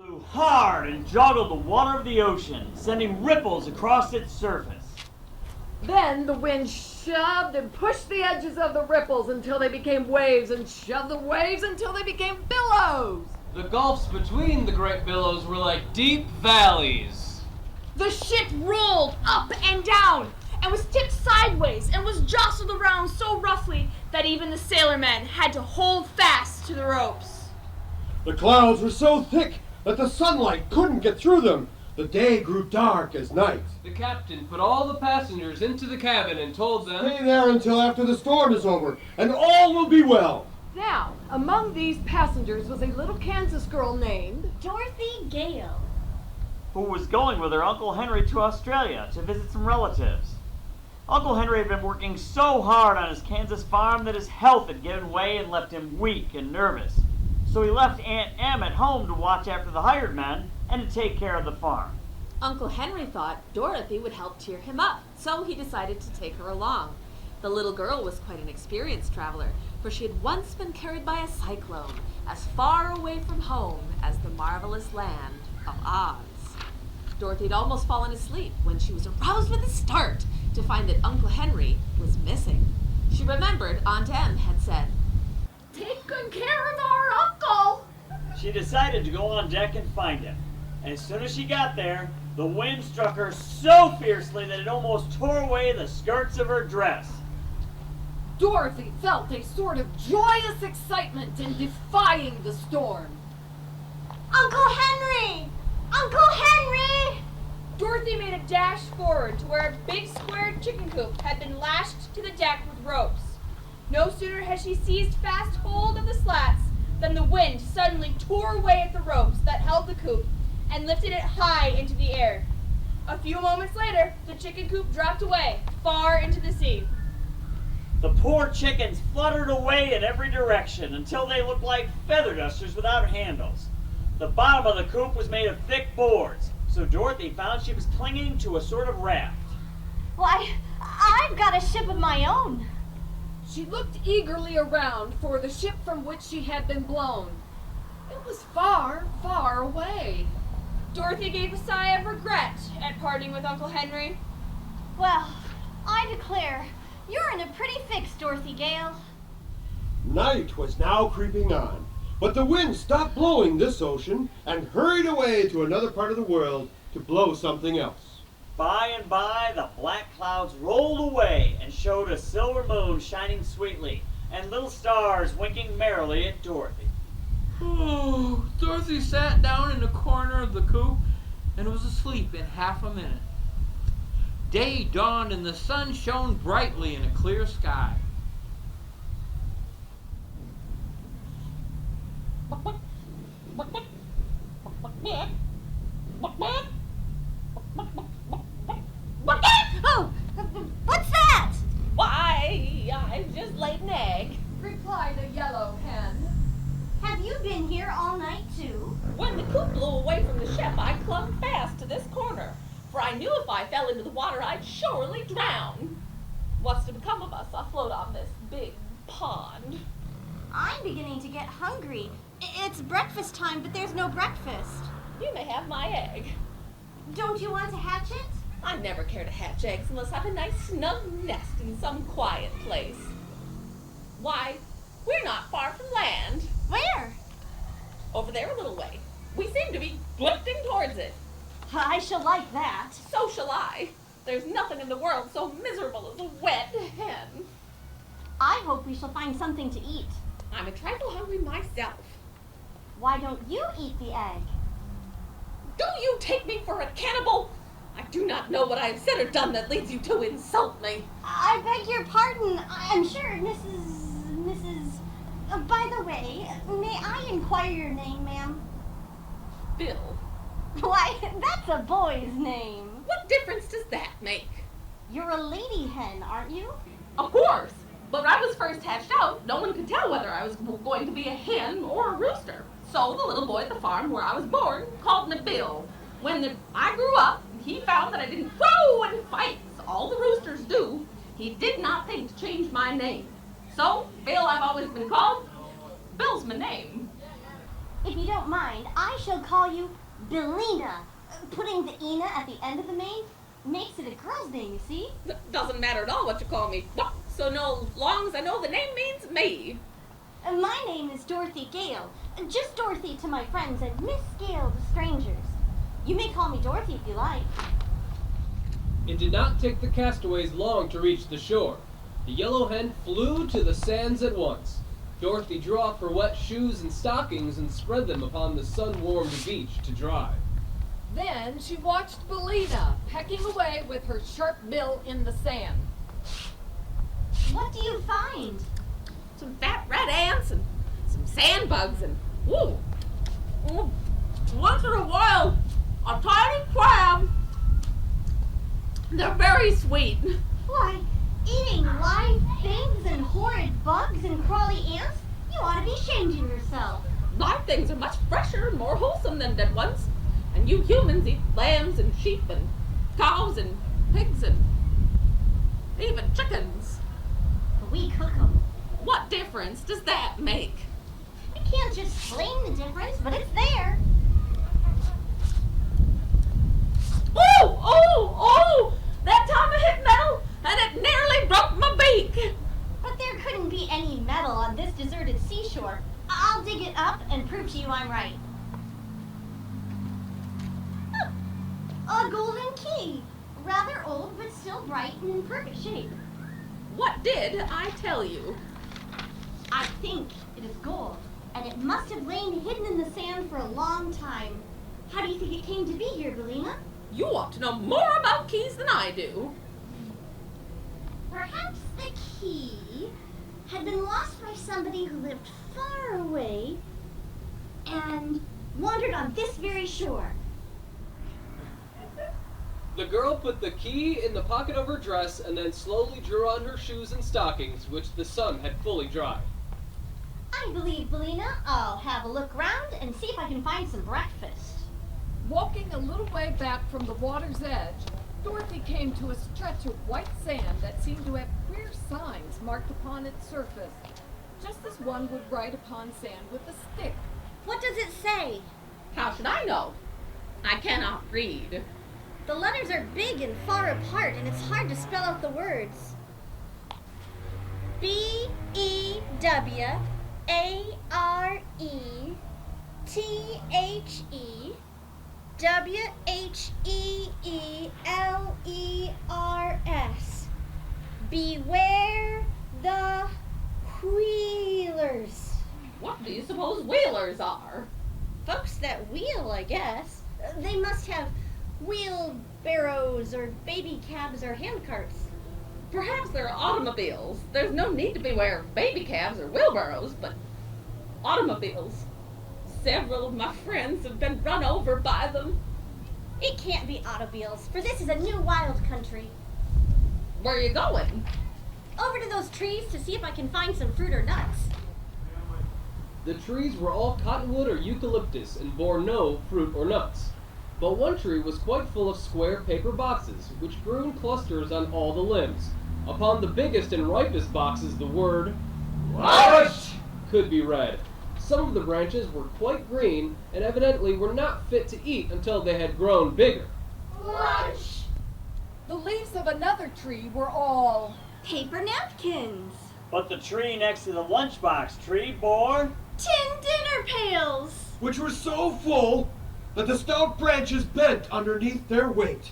Blew hard and joggled the water of the ocean, sending ripples across its surface. Then the wind shoved and pushed the edges of the ripples until they became waves, and shoved the waves until they became billows. The gulfs between the great billows were like deep valleys. The ship rolled up and down and was tipped sideways and was jostled around so roughly that even the sailormen had to hold fast to the ropes. The clouds were so thick that the sunlight couldn't get through them. The day grew dark as night. The captain put all the passengers into the cabin and told them, "Stay there until after the storm is over, and all will be well." Now, among these passengers was a little Kansas girl named Dorothy Gale, who was going with her Uncle Henry to Australia to visit some relatives. Uncle Henry had been working so hard on his Kansas farm that his health had given way and left him weak and nervous. So he left Aunt Em at home to watch after the hired men and to take care of the farm. Uncle Henry thought Dorothy would help cheer him up, so he decided to take her along. The little girl was quite an experienced traveler, for she had once been carried by a cyclone as far away from home as the marvelous land of Oz. Dorothy had almost fallen asleep when she was aroused with a start to find that Uncle Henry was missing. She remembered Aunt Em had said, "Take good care of our uncle." She decided to go on deck and find him. And as soon as she got there, the wind struck her so fiercely that it almost tore away the skirts of her dress. Dorothy felt a sort of joyous excitement in defying the storm. Uncle Henry! Uncle Henry! Dorothy made a dash forward to where a big square chicken coop had been lashed to the deck with ropes. No sooner had she seized fast hold of the slats than the wind suddenly tore away at the ropes that held the coop and lifted it high into the air. A few moments later, the chicken coop dropped away, far into the sea. The poor chickens fluttered away in every direction until they looked like feather dusters without handles. The bottom of the coop was made of thick boards, so Dorothy found she was clinging to a sort of raft. Why, I've got a ship of my own. She looked eagerly around for the ship from which she had been blown. It was far, far away. Dorothy gave a sigh of regret at parting with Uncle Henry. Well, I declare, you're in a pretty fix, Dorothy Gale. Night was now creeping on, but the wind stopped blowing this ocean and hurried away to another part of the world to blow something else. By and by, the black clouds rolled away and showed a silver moon shining sweetly and little stars winking merrily at Dorothy. Oh, Dorothy sat down in a corner of the coop and was asleep in half a minute. Day dawned and the sun shone brightly in a clear sky. Oh, what's that? "Why, I've just laid an egg." Replied a yellow hen. Have you been here all night, too? When the coop blew away from the ship, I clung fast to this corner, for I knew if I fell into the water, I'd surely drown. What's to become of us afloat on this big pond? I'm beginning to get hungry. It's breakfast time, but there's no breakfast. You may have my egg. Don't you want to hatch it? I never care to hatch eggs unless I've a nice snug nest in some quiet place. Why, we're not far from land. Where? Over there a little way. We seem to be drifting towards it. I shall like that. So shall I. There's nothing in the world so miserable as a wet hen. I hope we shall find something to eat. I'm a trifle hungry myself. Why don't you eat the egg? Do you take me for a cannibal? I do not know what I have said or done that leads you to insult me. I beg your pardon. I'm sure Mrs. By the way, may I inquire your name, ma'am? Bill. Why, that's a boy's name. What difference does that make? You're a lady hen, aren't you? Of course. But when I was first hatched out, no one could tell whether I was going to be a hen or a rooster. So the little boy at the farm where I was born called me Bill. When I grew up, he found that I didn't crow and fight as all the roosters do. He did not think to change my name. So, Bill I've always been called. Bill's my name. If you don't mind, I shall call you Belina. Putting the Ina at the end of the name makes it a girl's name, you see? Doesn't matter at all what you call me. So no long as I know the name means me. My name is Dorothy Gale. Just Dorothy to my friends and Miss Gale to strangers. You may call me Dorothy if you like. It did not take the castaways long to reach the shore. The yellow hen flew to the sands at once. Dorothy drew off her wet shoes and stockings and spread them upon the sun-warmed beach to dry. Then she watched Belina pecking away with her sharp bill in the sand. What do you find? Some fat red ants and some sand bugs and once in a while a tiny crab. They're very sweet. Why, eating live things and horrid bugs and crawly ants? You ought to be ashamed of yourself. Live things are much fresher and more wholesome than dead ones. And you humans eat lambs and sheep and cows and pigs and even chickens. We cook 'em. What difference does that make? I can't just explain the difference, but it's there. Oh! That time I hit metal and it nearly broke my beak. But there couldn't be any metal on this deserted seashore. I'll dig it up and prove to you I'm right. A golden key. Rather old, but still bright and in perfect shape. What did I tell you? I think it is gold, and it must have lain hidden in the sand for a long time. How do you think it came to be here, Belina? You ought to know more about keys than I do. Perhaps the key had been lost by somebody who lived far away and wandered on this very shore. The girl put the key in the pocket of her dress and then slowly drew on her shoes and stockings, which the sun had fully dried. I believe, Belina, I'll have a look round and see if I can find some breakfast. Walking a little way back from the water's edge, Dorothy came to a stretch of white sand that seemed to have queer signs marked upon its surface, just as one would write upon sand with a stick. What does it say? How should I know? I cannot read. The letters are big and far apart, and it's hard to spell out the words. BEWARETHEWHEELERS. Beware the wheelers. What do you suppose wheelers are? Folks that wheel, I guess. They must have wheelbarrows or baby cabs or handcarts. Perhaps they're automobiles. There's no need to beware of baby cabs or wheelbarrows, but automobiles. Several of my friends have been run over by them. It can't be automobiles, for this is a new wild country. Where are you going? Over to those trees to see if I can find some fruit or nuts. The trees were all cottonwood or eucalyptus and bore no fruit or nuts. But one tree was quite full of square paper boxes, which grew in clusters on all the limbs. Upon the biggest and ripest boxes the word "Lunch" could be read. Some of the branches were quite green and evidently were not fit to eat until they had grown bigger. Lunch! The leaves of another tree were all Paper napkins. But the tree next to the lunchbox tree bore Tin dinner pails. Which were so full that the stout branches bent underneath their weight.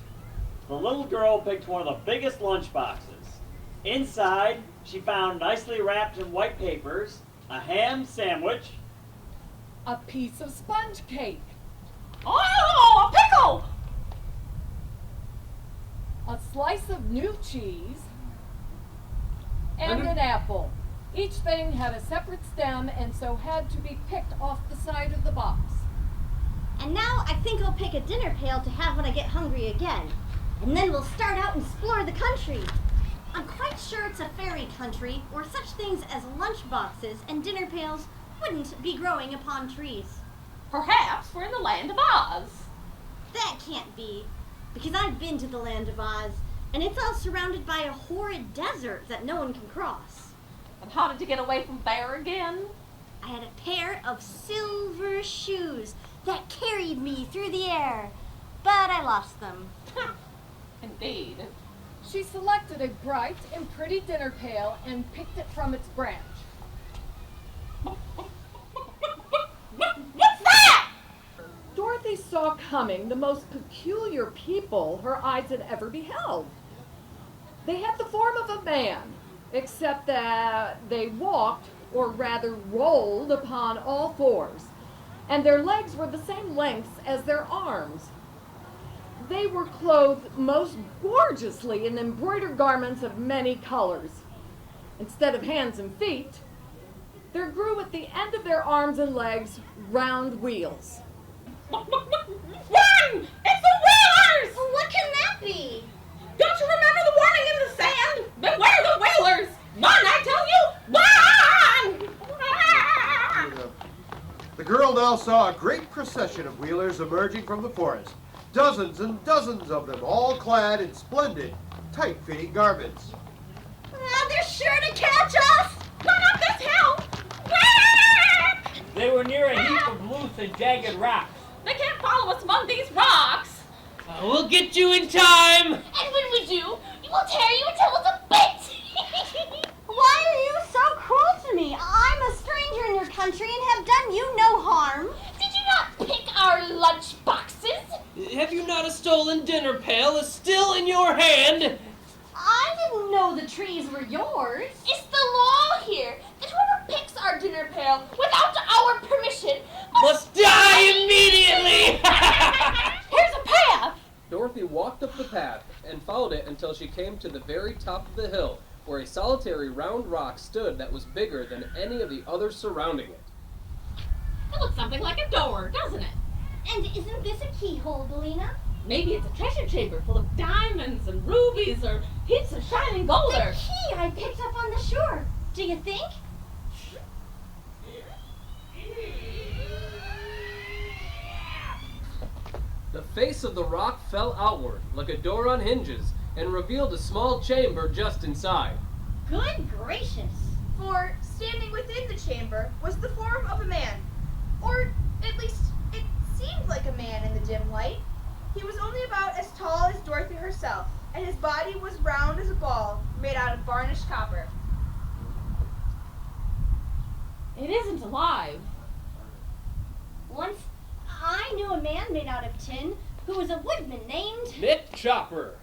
The little girl picked one of the biggest lunch boxes. Inside, she found nicely wrapped in white papers, a ham sandwich, a piece of sponge cake, Oh, a pickle! a slice of new cheese, and an apple. Each thing had a separate stem and so had to be picked off the side of the box. And now I think I'll pick a dinner pail to have when I get hungry again. And then we'll start out and explore the country. I'm quite sure it's a fairy country where such things as lunch boxes and dinner pails wouldn't be growing upon trees. Perhaps we're in the land of Oz. That can't be, because I've been to the land of Oz, and it's all surrounded by a horrid desert that no one can cross. And how did you get away from there again? I had a pair of silver shoes that carried me through the air, but I lost them. Indeed. She selected a bright and pretty dinner pail and picked it from its branch. What's that? Dorothy saw coming the most peculiar people her eyes had ever beheld. They had the form of a man, except that they walked, or rather rolled, upon all fours, and their legs were the same lengths as their arms. They were clothed most gorgeously in embroidered garments of many colors. Instead of hands and feet, there grew at the end of their arms and legs round wheels. Run! It's the whalers! What can that be? Don't you remember the warning in the sand? Beware the whalers! Run, I tell you! Run! The girl now saw a great procession of wheelers emerging from the forest. Dozens and dozens of them, all clad in splendid, tight-fitting garments. They're sure to catch us! Run up this hill! They were near a heap of loose and jagged rocks. They can't follow us among these rocks! We'll get you in time! And when we do, we will tear you into little bits! Why are you so cruel to me? I'm a stranger in your country and have done you no harm. Did you not pick our lunch boxes? Have you not a stolen dinner pail is still in your hand? I didn't know the trees were yours. It's the law here that whoever picks our dinner pail without our permission Must die immediately! Here's a path! Dorothy walked up the path and followed it until she came to the very top of the hill, where a solitary round rock stood that was bigger than any of the others surrounding it. It looks something like a door, doesn't it? And isn't this a keyhole, Belina? Maybe it's a treasure chamber full of diamonds and rubies or heaps of shining gold The or... key I picked up on the shore. Do you think? The face of the rock fell outward, like a door on hinges, and revealed a small chamber just inside. Good gracious. For standing within the chamber was the form of a man. Or at least it seemed like a man in the dim light. He was only about as tall as Dorothy herself, and his body was round as a ball made out of varnished copper. It isn't alive. Once I knew a man made out of tin who was a woodman named... Nick Chopper.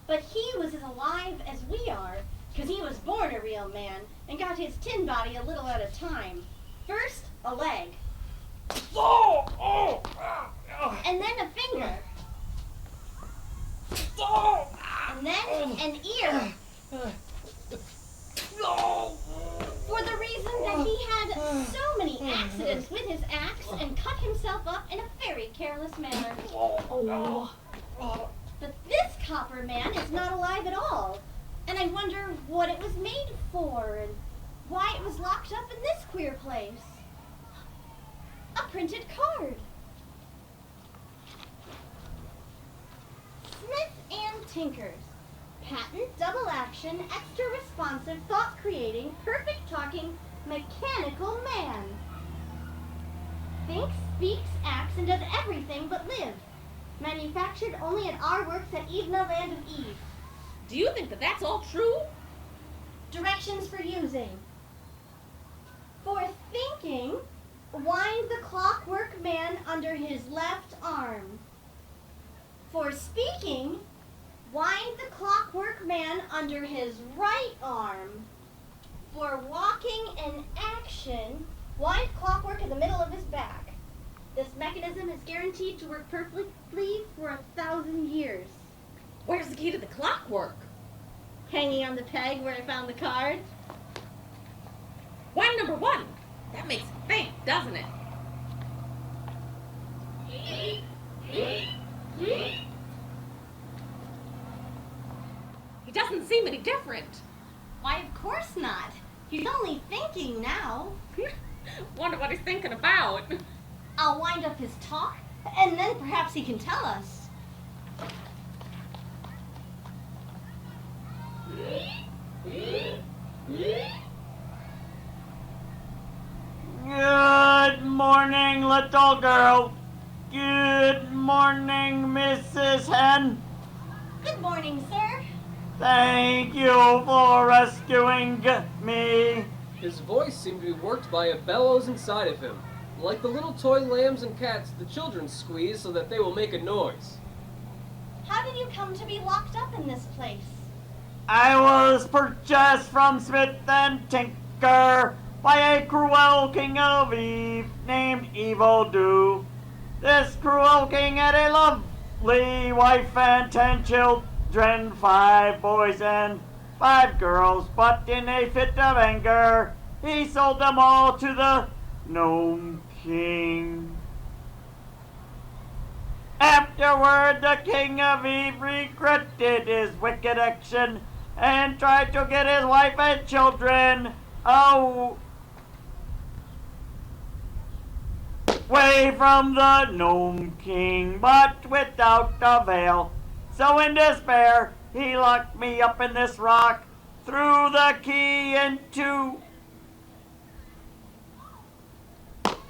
But he was as alive as we are, because he was born a real man and got his tin body a little at a time. First, a leg. And then a finger. And then an ear. For the reason that he had so many accidents with his axe and cut himself up in a very careless manner. But this copper man is not alive at all. And I wonder what it was made for and why it was locked up in this queer place. A printed card. Smith and Tinkers. Patent, double action, extra responsive, thought creating, perfect talking, mechanical man. Thinks, speaks, acts, and does everything but live. Manufactured only at our works at Evna, land of Eve. Do you think that that's all true? Directions for using. For thinking, wind the clockwork man under his left arm. For speaking, wind the clockwork man under his right arm. For walking and action, wind clockwork in the middle of his back. This mechanism is guaranteed to work perfectly for 1,000 years. Where's the key to the clockwork? Hanging on the peg where I found the card. Wine number 1. That makes it faint, doesn't it? He doesn't seem any different. Why, of course not. He's only thinking now. Wonder what he's thinking about. I'll wind up his talk, and then perhaps he can tell us. morning, sir. Thank you for rescuing me. His voice seemed to be worked by a bellows inside of him, like the little toy lambs and cats the children squeeze so that they will make a noise. How did you come to be locked up in this place? I was purchased from Smith and Tinker by a cruel king of Eve named Evil Do. This cruel king had a lovely wife and 10 children, 5 boys and 5 girls, but in a fit of anger, he sold them all to the Gnome King. Afterward, the king of Eve regretted his wicked action and tried to get his wife and children away from the Gnome King, but without avail. So in despair, he locked me up in this rock, threw the key into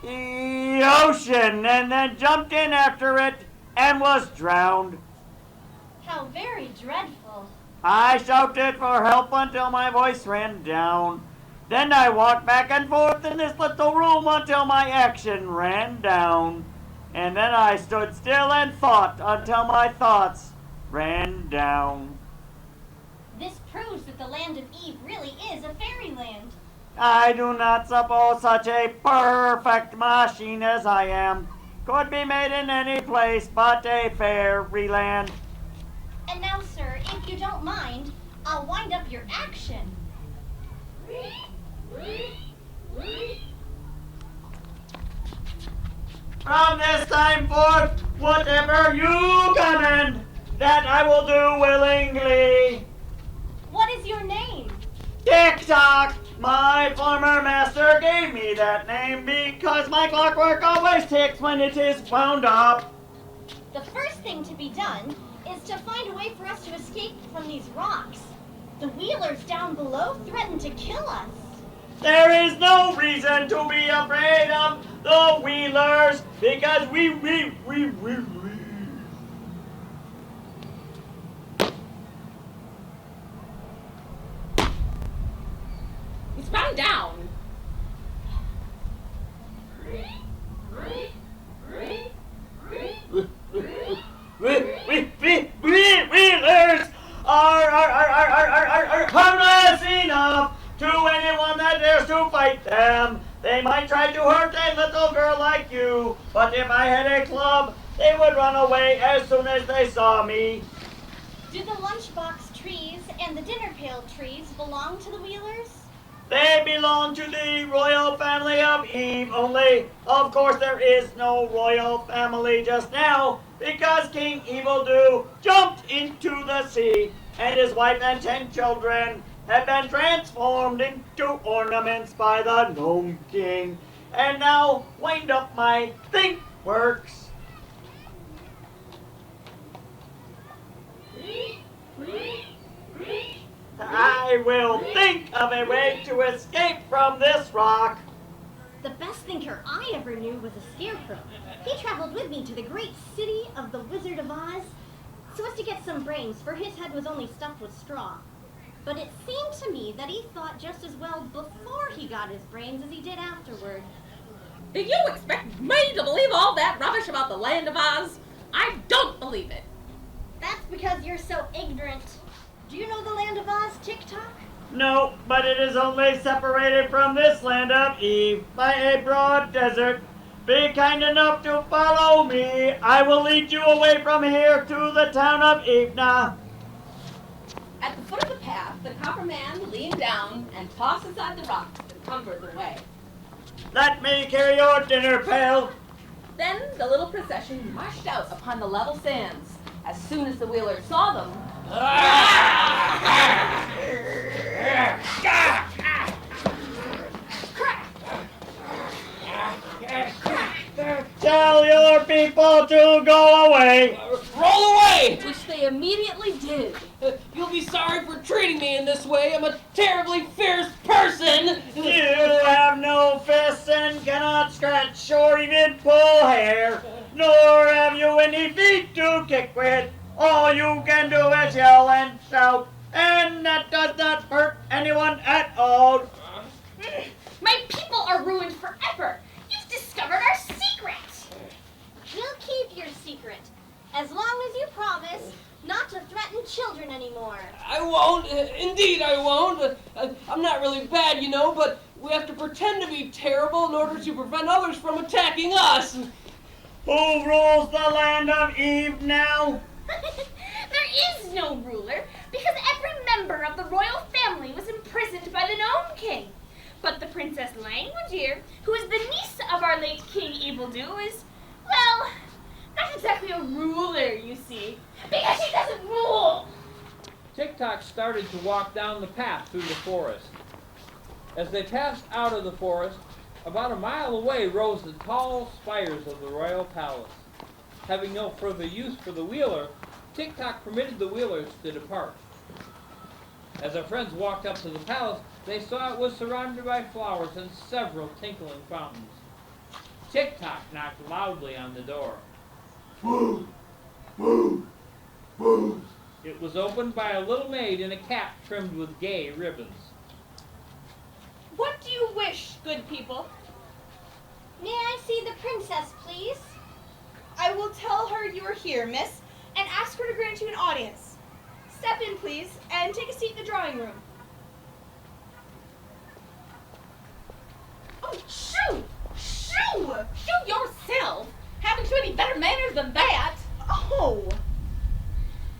the ocean, and then jumped in after it and was drowned. How very dreadful. I shouted for help until my voice ran down. Then I walked back and forth in this little room until my action ran down. And then I stood still and thought until my thoughts ran down. This proves that the land of Eve really is a fairyland. I do not suppose such a perfect machine as I am could be made in any place but a fairyland. And now, sir, if you don't mind, I'll wind up your action. From this time forth, whatever you command, that I will do willingly. What is your name? Tick-tock! My former master gave me that name because my clockwork always ticks when it is wound up. The first thing to be done is to find a way for us to escape from these rocks. The Wheelers down below threaten to kill us. There is no reason to be afraid of the Wheelers because we. He's bound down. Wheelers are harmless enough to anyone that dares to fight them. They might try to hurt a little girl like you, but if I had a club, they would run away as soon as they saw me. Do the lunchbox trees and the dinner pail trees belong to the Wheelers? They belong to the royal family of Eve, only, of course, there is no royal family just now, because King Evil-Do jumped into the sea, and his wife and 10 children have been transformed into ornaments by the Gnome King. And now, wind up my think works. I will think of a way to escape from this rock. The best thinker I ever knew was a scarecrow. He traveled with me to the great city of the Wizard of Oz so as to get some brains, for his head was only stuffed with straw. But it seemed to me that he thought just as well before he got his brains as he did afterward. Do you expect me to believe all that rubbish about the land of Oz? I don't believe it. That's because you're so ignorant. Do you know the land of Oz, Tick-Tock? No, but it is only separated from this land of Eve by a broad desert. Be kind enough to follow me. I will lead you away from here to the town of Evna. At the foot of the path, the copper man leaned down and tossed aside the rocks that cumbered the way. Let me carry your dinner pail. Then the little procession marched out upon the level sands. As soon as the Wheelers saw them, Tell your people to go away. Roll away! which they immediately did. You'll be sorry for treating me in this way. I'm a terribly fierce person. You have no fists and cannot scratch or even pull hair, nor have you any feet to kick with All you can do is yell and shout, and that does not hurt anyone at all. My people are ruined forever. You've discovered our secret. We'll keep your secret, as long as you promise not to threaten children anymore. I won't. Indeed, I won't. I'm not really bad, you know, but we have to pretend to be terrible in order to prevent others from attacking us. Who rules the land of Eve now? There is no ruler, because every member of the royal family was imprisoned by the Gnome King. But the Princess Languideer, who is the niece of our late King Evildo, is, well, not exactly a ruler, you see, because she doesn't rule. Tick-Tock started to walk down the path through the forest. As they passed out of the forest, about a mile away rose the tall spires of the royal palace. Having no further use for the wheeler, Tick-Tock permitted the wheelers to depart. As our friends walked up to the palace, they saw it was surrounded by flowers and several tinkling fountains. Tick-Tock knocked loudly on the door. Boo! Boo! Boo! It was opened by a little maid in a cap trimmed with gay ribbons. What do you wish, good people? May I see the princess, please? I will tell her you are here, miss, and ask her to grant you an audience. Step in, please, and take a seat in the drawing room. Oh, shoo! Shoo! Shoo yourself! Haven't you any better manners than that? Oh!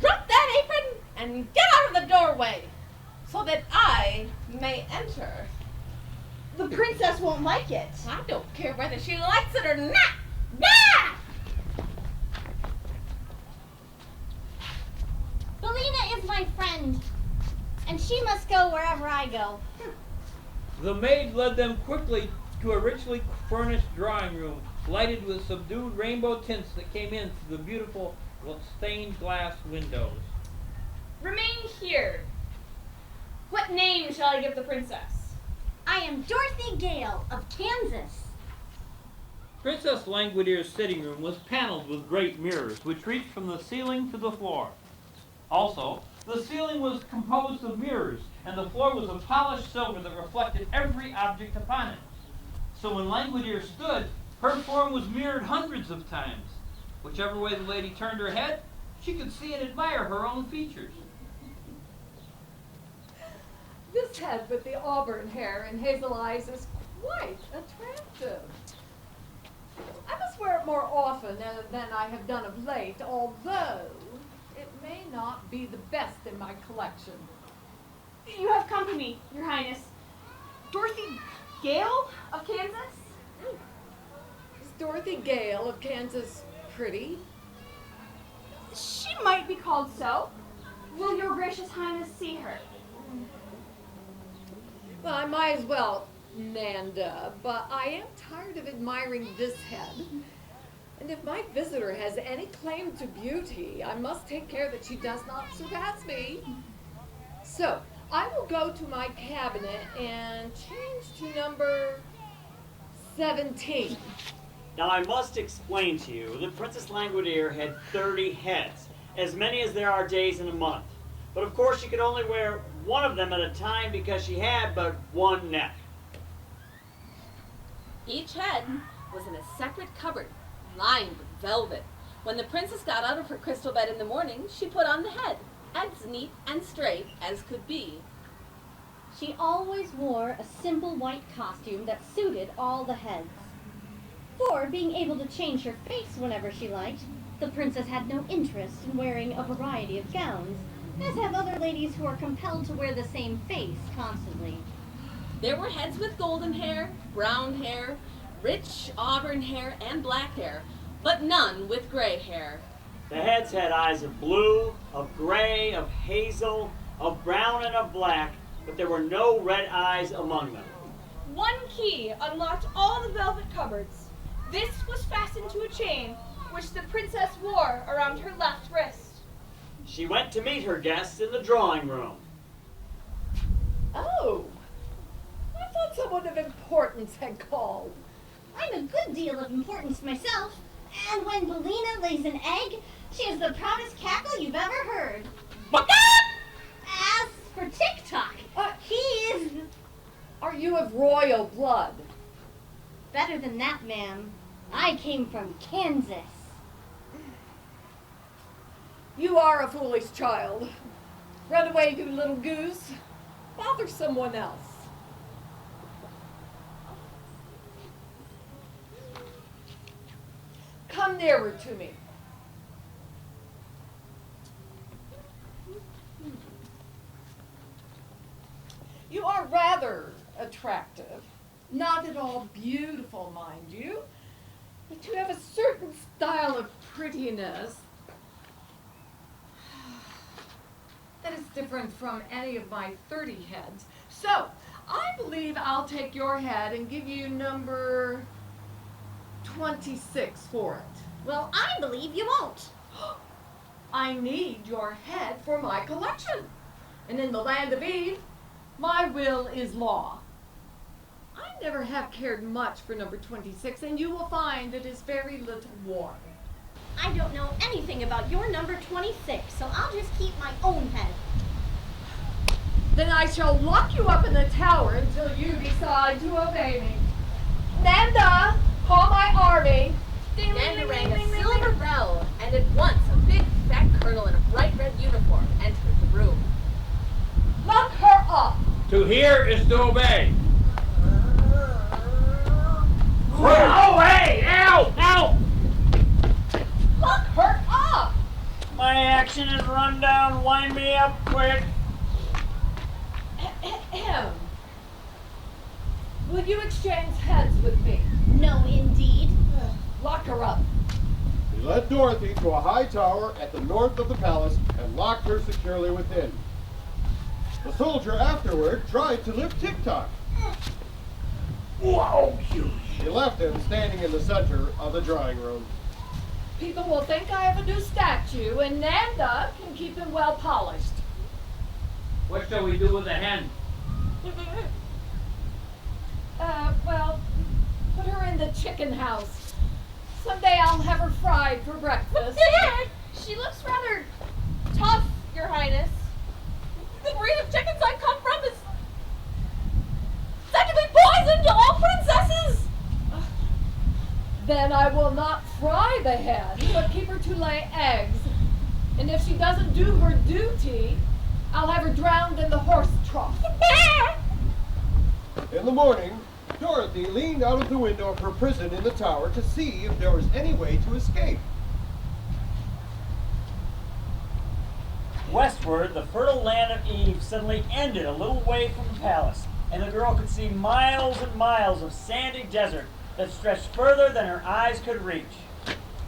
Drop that apron and get out of the doorway so that I may enter. The princess won't like it. I don't care whether she likes it or not. Nah! Belina is my friend, and she must go wherever I go. The maid led them quickly to a richly furnished drawing room, lighted with subdued rainbow tints that came in through the beautiful stained glass windows. Remain here. What name shall I give the princess? I am Dorothy Gale of Kansas. Princess Languideer's sitting room was paneled with great mirrors, which reached from the ceiling to the floor. Also, the ceiling was composed of mirrors, and the floor was of polished silver that reflected every object upon it. So when Languideer stood, her form was mirrored hundreds of times. Whichever way the lady turned her head, she could see and admire her own features. This head with the auburn hair and hazel eyes is quite attractive. I must wear it more often than I have done of late, although it may not be the best in my collection. You have company, Your Highness. Dorothy Gale of Kansas? Is Dorothy Gale of Kansas pretty? She might be called so. Will Your Gracious Highness see her? Well, I might as well, Nanda, but I am tired of admiring this head. And if my visitor has any claim to beauty, I must take care that she does not surpass me. So, I will go to my cabinet and change to number 17. Now I must explain to you that Princess Languideer had 30 heads, as many as there are days in a month. But of course she could only wear one of them at a time because she had but one neck. Each head was in a separate cupboard, lined with velvet. When the princess got out of her crystal bed in the morning, she put on the head, as neat and straight as could be. She always wore a simple white costume that suited all the heads. For, being able to change her face whenever she liked, the princess had no interest in wearing a variety of gowns, as have other ladies who are compelled to wear the same face constantly. There were heads with golden hair, brown hair, rich auburn hair, and black hair, but none with gray hair. The heads had eyes of blue, of gray, of hazel, of brown, and of black, but there were no red eyes among them. One key unlocked all the velvet cupboards. This was fastened to a chain, which the princess wore around her left wrist. She went to meet her guests in the drawing room. Oh, I thought someone of importance had called. I'm a good deal of importance myself, and when Belina lays an egg, She is the proudest cackle you've ever heard. As for TikTok, he is Are you of royal blood? better than that, ma'am. I came from Kansas. You are a foolish child. Run away, you little goose. Bother someone else. Come nearer to me. You are rather attractive. Not at all beautiful, mind you. But you have a certain style of prettiness that is different from any of my 30 heads. So, I believe I'll take your head and give you number 26 for it. Well, I believe you won't. I need your head for my collection. And in the land of Eve, my will is law. I never have cared much for number 26, and you will find it is very little worn. I don't know anything about your number 26, so I'll just keep my own head. Then I shall lock you up in the tower until you decide to obey me. Nanda, call my army. Nanda rang a silver bell, and at once a big fat colonel in a bright red uniform entered the room. Lock her up. To hear is to obey. Oh, hey! Ow! Ow! Lock her up. My action is run down. Wind me up quick. Ahem. Will you exchange heads with me? No, indeed. Lock her up. He led Dorothy to a high tower at the north of the palace and locked her securely within. The soldier afterward tried to lift TikTok. Whoa! He left him standing in the center of the drawing room. People will think I have a new statue, and Nanda can keep him well polished. What shall we do with the hen? Well, put her in the chicken house. Someday I'll have her fried for breakfast. She looks rather tough, Your Highness. The breed of chickens I come from is said to be poison to all princesses. Then I will not fry the hen, but keep her to lay eggs. And if she doesn't do her duty, I'll have her drowned in the horse trough. In the morning, Dorothy leaned out of the window of her prison in the tower to see if there was any way to escape. Westward, the fertile land of Eve suddenly ended a little way from the palace, and the girl could see miles and miles of sandy desert that stretched further than her eyes could reach.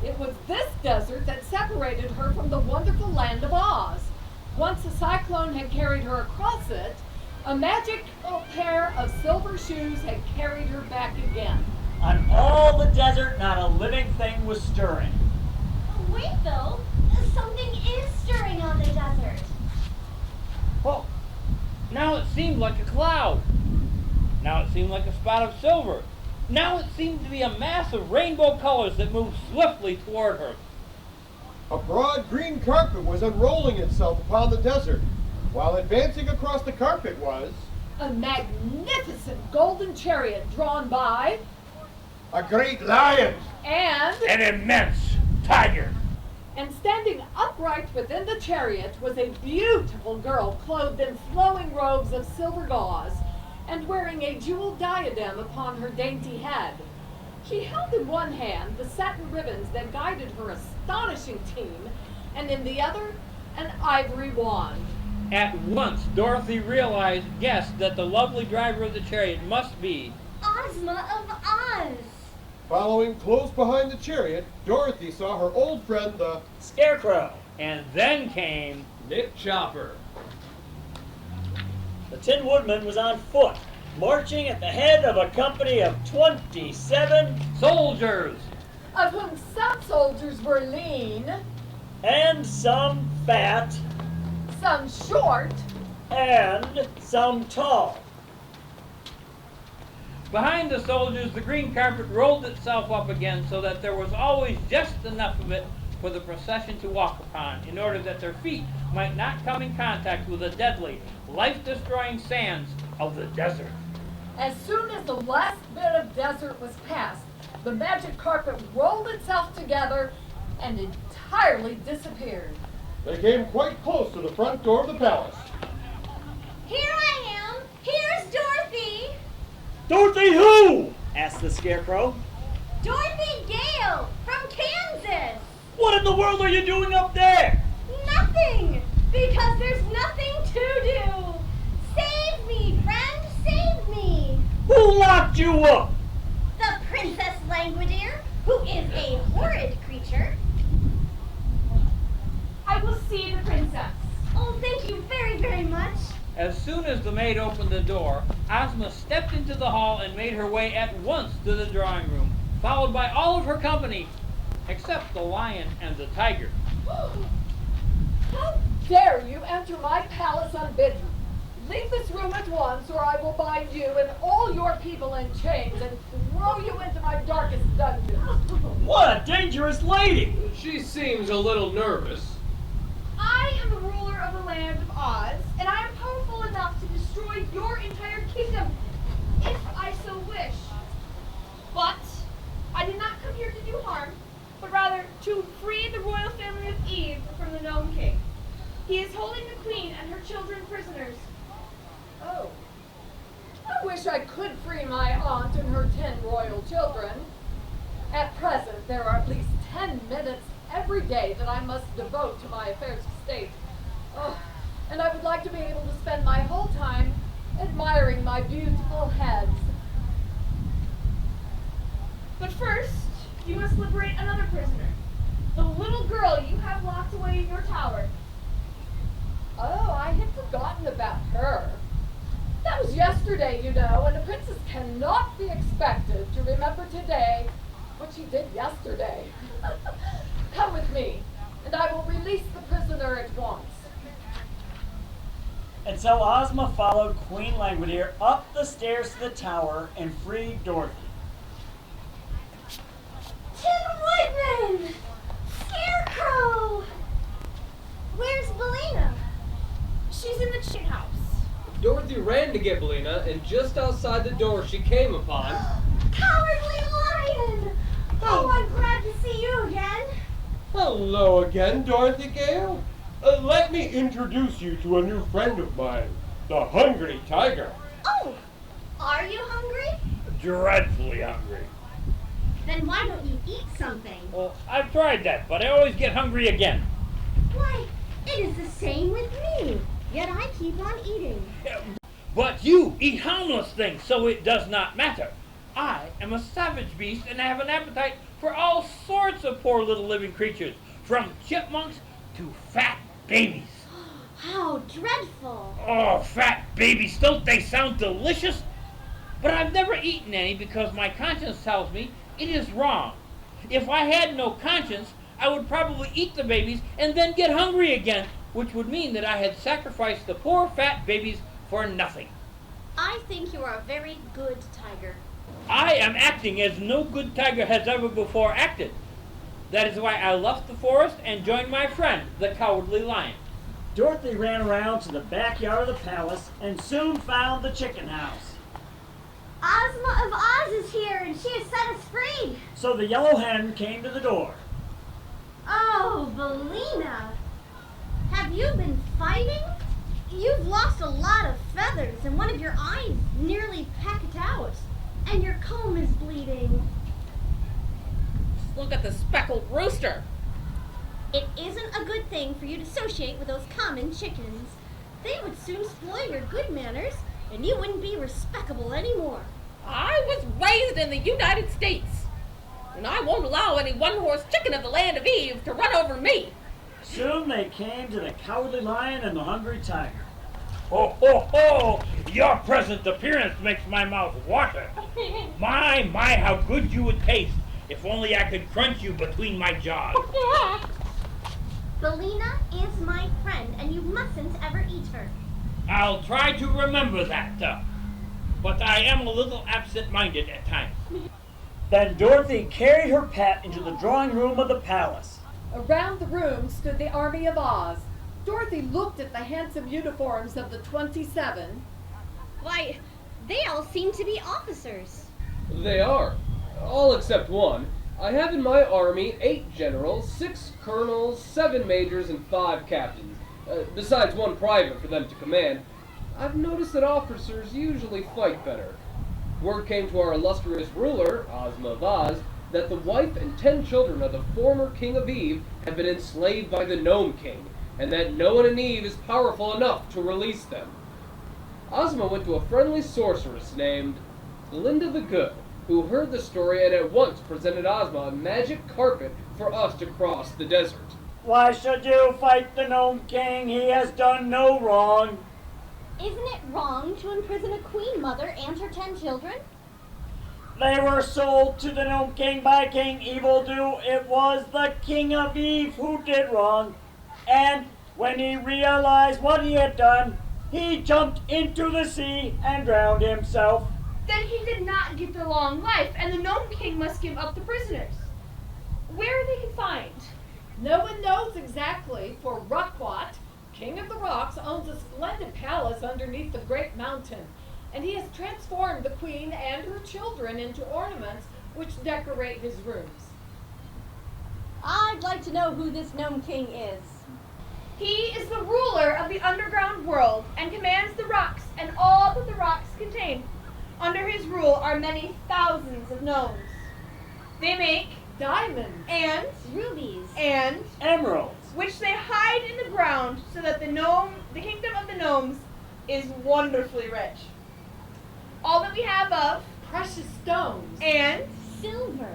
It was this desert that separated her from the wonderful land of Oz. Once a cyclone had carried her across it, a magical pair of silver shoes had carried her back again. On all the desert, not a living thing was stirring. Oh, wait, though. Something is stirring on the desert. Oh, now it seemed like a cloud. Now it seemed like a spot of silver. Now it seemed to be a mass of rainbow colors that moved swiftly toward her. A broad green carpet was unrolling itself upon the desert. While advancing across the carpet was A magnificent golden chariot drawn by a great lion. and An immense tiger. standing upright within the chariot was a beautiful girl clothed in flowing robes of silver gauze and wearing a jeweled diadem upon her dainty head. She held in one hand the satin ribbons that guided her astonishing team, and in the other, an ivory wand. At once, Dorothy guessed that the lovely driver of the chariot must be Ozma of Oz. Following close behind the chariot, Dorothy saw her old friend, the Scarecrow. And then came Nick Chopper. The Tin Woodman was on foot, marching at the head of a company of 27 soldiers. Of whom some soldiers were lean, and some fat some short, and some tall. Behind the soldiers, the green carpet rolled itself up again so that there was always just enough of it for the procession to walk upon, in order that their feet might not come in contact with the deadly, life-destroying sands of the desert. As soon as the last bit of desert was passed, the magic carpet rolled itself together and entirely disappeared. They came quite close to the front door of the palace. Here I am. Here's Dorothy. Dorothy who? Asked the Scarecrow. Dorothy Gale from Kansas. What in the world are you doing up there? Nothing, because there's nothing to do. Save me, friend, save me. Who locked you up? The Princess Langwidere, who is a horrid creature. I will see the princess. Oh, thank you very, very much. As soon as the maid opened the door, Ozma stepped into the hall and made her way at once to the drawing room, followed by all of her company, except the lion and the tiger. How dare you enter my palace unbidden? Leave this room at once, or I will bind you and all your people in chains and throw you into my darkest dungeon. What a dangerous lady! She seems a little nervous. I am the ruler of the land of Oz, and I am powerful enough to destroy your entire kingdom, if I so wish. But I did not come here to do harm, but rather to free the royal family of Eve from the Gnome King. He is holding the queen and her children prisoners. Oh. I wish I could free my aunt and her 10 royal children. At present, there are at least 10 minutes every day that I must devote to my affairs of state. Oh, and I would like to be able to spend my whole time admiring my beautiful heads. But first, you must liberate another prisoner. The little girl you have locked away in your tower. Oh, I had forgotten about her. That was yesterday, you know, and a princess cannot be expected to remember today what she did yesterday. Come with me, and I will release the prisoner at once. And so Ozma followed Queen Langwidere up the stairs to the tower and freed Dorothy. Tin Woodman! Scarecrow! Where's Belina? She's in the chicken house. Dorothy ran to get Belina, and just outside the door she came upon... Cowardly Lion! Oh, I'm glad to see you again. Hello again, Dorothy Gale. Let me introduce you to a new friend of mine, the Hungry Tiger. Oh, are you hungry? Dreadfully hungry. Then why don't you eat something? Well, I've tried that, but I always get hungry again. Why, it is the same with me. Yet I keep on eating. But you eat harmless things, so it does not matter. I am a savage beast and I have an appetite for all sorts of poor little living creatures, from chipmunks to fat babies. How dreadful. Oh, fat babies, don't they sound delicious? But I've never eaten any because my conscience tells me it is wrong. If I had no conscience, I would probably eat the babies and then get hungry again, which would mean that I had sacrificed the poor fat babies for nothing. I think you are a very good tiger. I am acting as no good tiger has ever before acted. That is why I left the forest and joined my friend, the Cowardly Lion. Dorothy ran around to the backyard of the palace and soon found the chicken house. Ozma of Oz is here and she has set us free. So the yellow hen came to the door. Oh, Belina. Have you been fighting? You've lost a lot of feathers and one of your eyes nearly pecked out. And your comb is bleeding. Look at the speckled rooster. It isn't a good thing for you to associate with those common chickens. They would soon spoil your good manners, and you wouldn't be respectable anymore. I was raised in the United States, and I won't allow any one-horse chicken of the land of Eve to run over me. Soon they came to the Cowardly Lion and the Hungry Tiger. Ho, ho, ho! Your present appearance makes my mouth water. My, how good you would taste. If only I could crunch you between my jaws. Belina is my friend, and you mustn't ever eat her. I'll try to remember that, but I am a little absent-minded at times. Then Dorothy carried her pet into the drawing room of the palace. Around the room stood the army of Oz. Dorothy looked at the handsome uniforms of the 27. Why, they all seem to be officers. They are. All except one. I have in my army 8 generals, 6 colonels, 7 majors, and 5 captains, besides 1 private for them to command. I've noticed that officers usually fight better. Word came to our illustrious ruler, Ozma of Oz, that the wife and 10 children of the former King of Eve have been enslaved by the Gnome King, and that no one in Eve is powerful enough to release them. Ozma went to a friendly sorceress named Glinda the Good, who heard the story and at once presented Ozma a magic carpet for us to cross the desert. Why should you fight the Gnome King? He has done no wrong. Isn't it wrong to imprison a queen mother and her 10 children? They were sold to the Gnome King by King Evildo. It was the King of Eve who did wrong. And when he realized what he had done, he jumped into the sea and drowned himself. Then he did not get the long life, and the Gnome King must give up the prisoners. Where are they confined? No one knows exactly, for Rukwat, King of the Rocks, owns a splendid palace underneath the great mountain, and he has transformed the queen and her children into ornaments which decorate his rooms. I'd like to know who this Gnome King is. He is the ruler of the underground world and commands the rocks and all that the rocks contain. Under his rule are many thousands of gnomes. They make Diamonds and Rubies. and Emeralds. which they hide in the ground so that the kingdom of the gnomes is wonderfully rich. All that we have of precious stones and Silver.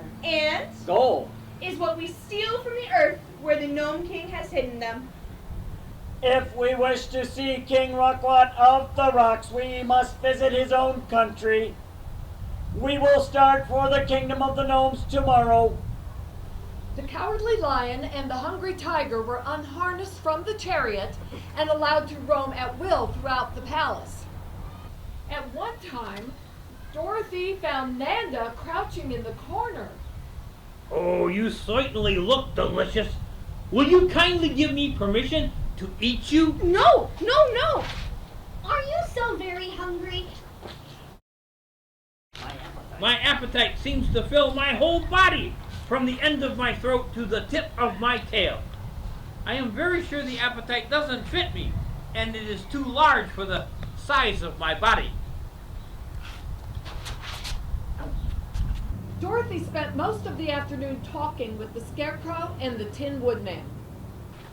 Gold. is what we steal from the earth where the Gnome King has hidden them. If we wish to see King Rukwat of the Rocks, we must visit his own country. We will start for the Kingdom of the Gnomes tomorrow. The Cowardly Lion and the Hungry Tiger were unharnessed from the chariot and allowed to roam at will throughout the palace. At one time, Dorothy found Nanda crouching in the corner. Oh, you certainly look delicious. Will you kindly give me permission to eat you? No! Are you so very hungry? My appetite seems to fill my whole body, from the end of my throat to the tip of my tail. I am very sure the appetite doesn't fit me, and it is too large for the size of my body. Dorothy spent most of the afternoon talking with the Scarecrow and the Tin Woodman.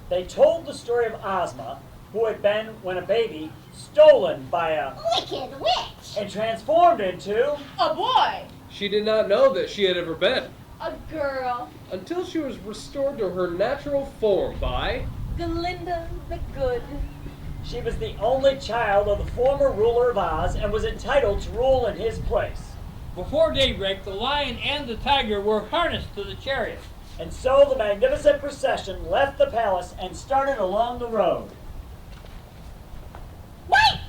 They told the story of Ozma, who had been, when a baby, stolen by a Wicked witch! and transformed into A boy! She did not know that she had ever been, A girl! until she was restored to her natural form by... Glinda the Good. She was the only child of the former ruler of Oz and was entitled to rule in his place. Before daybreak, the lion and the tiger were harnessed to the chariot. And so the magnificent procession left the palace and started along the road. Wait!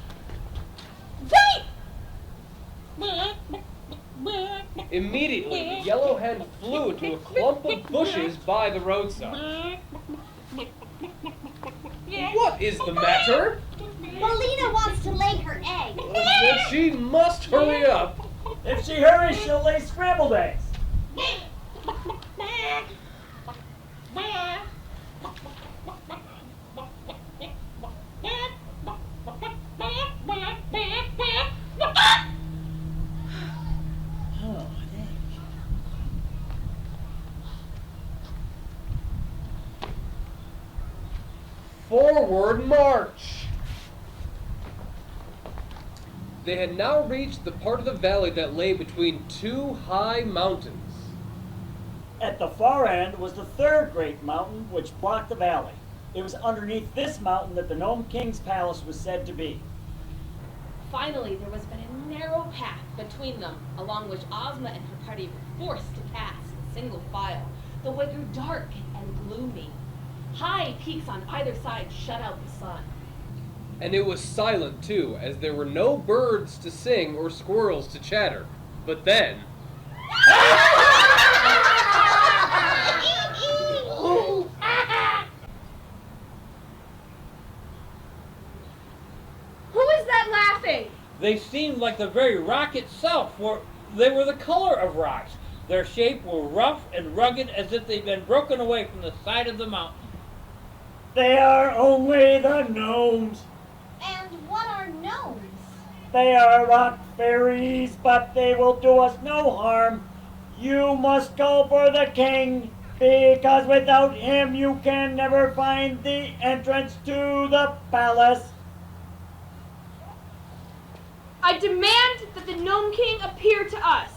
Immediately, the yellow hen flew into a clump of bushes by the roadside. What is the matter? Molina wants to lay her egg. Then she must hurry up. If she hurries, she'll lay scrambled eggs. Forward march! They had now reached the part of the valley that lay between 2 high mountains. At the far end was the third great mountain which blocked the valley. It was underneath this mountain that the Gnome King's palace was said to be. Finally, there was but a narrow path between them, along which Ozma and her party were forced to pass in single file. The way grew dark and gloomy. High peaks on either side shut out the sun. And it was silent too, as there were no birds to sing or squirrels to chatter. But then... Ow! they? They seemed like the very rock itself, for they were the color of rocks. Their shape were rough and rugged as if they'd been broken away from the side of the mountain. They are only the gnomes. And what are gnomes? They are rock fairies, but they will do us no harm. You must go for the king, because without him you can never find the entrance to the palace. I demand that the Gnome King appear to us.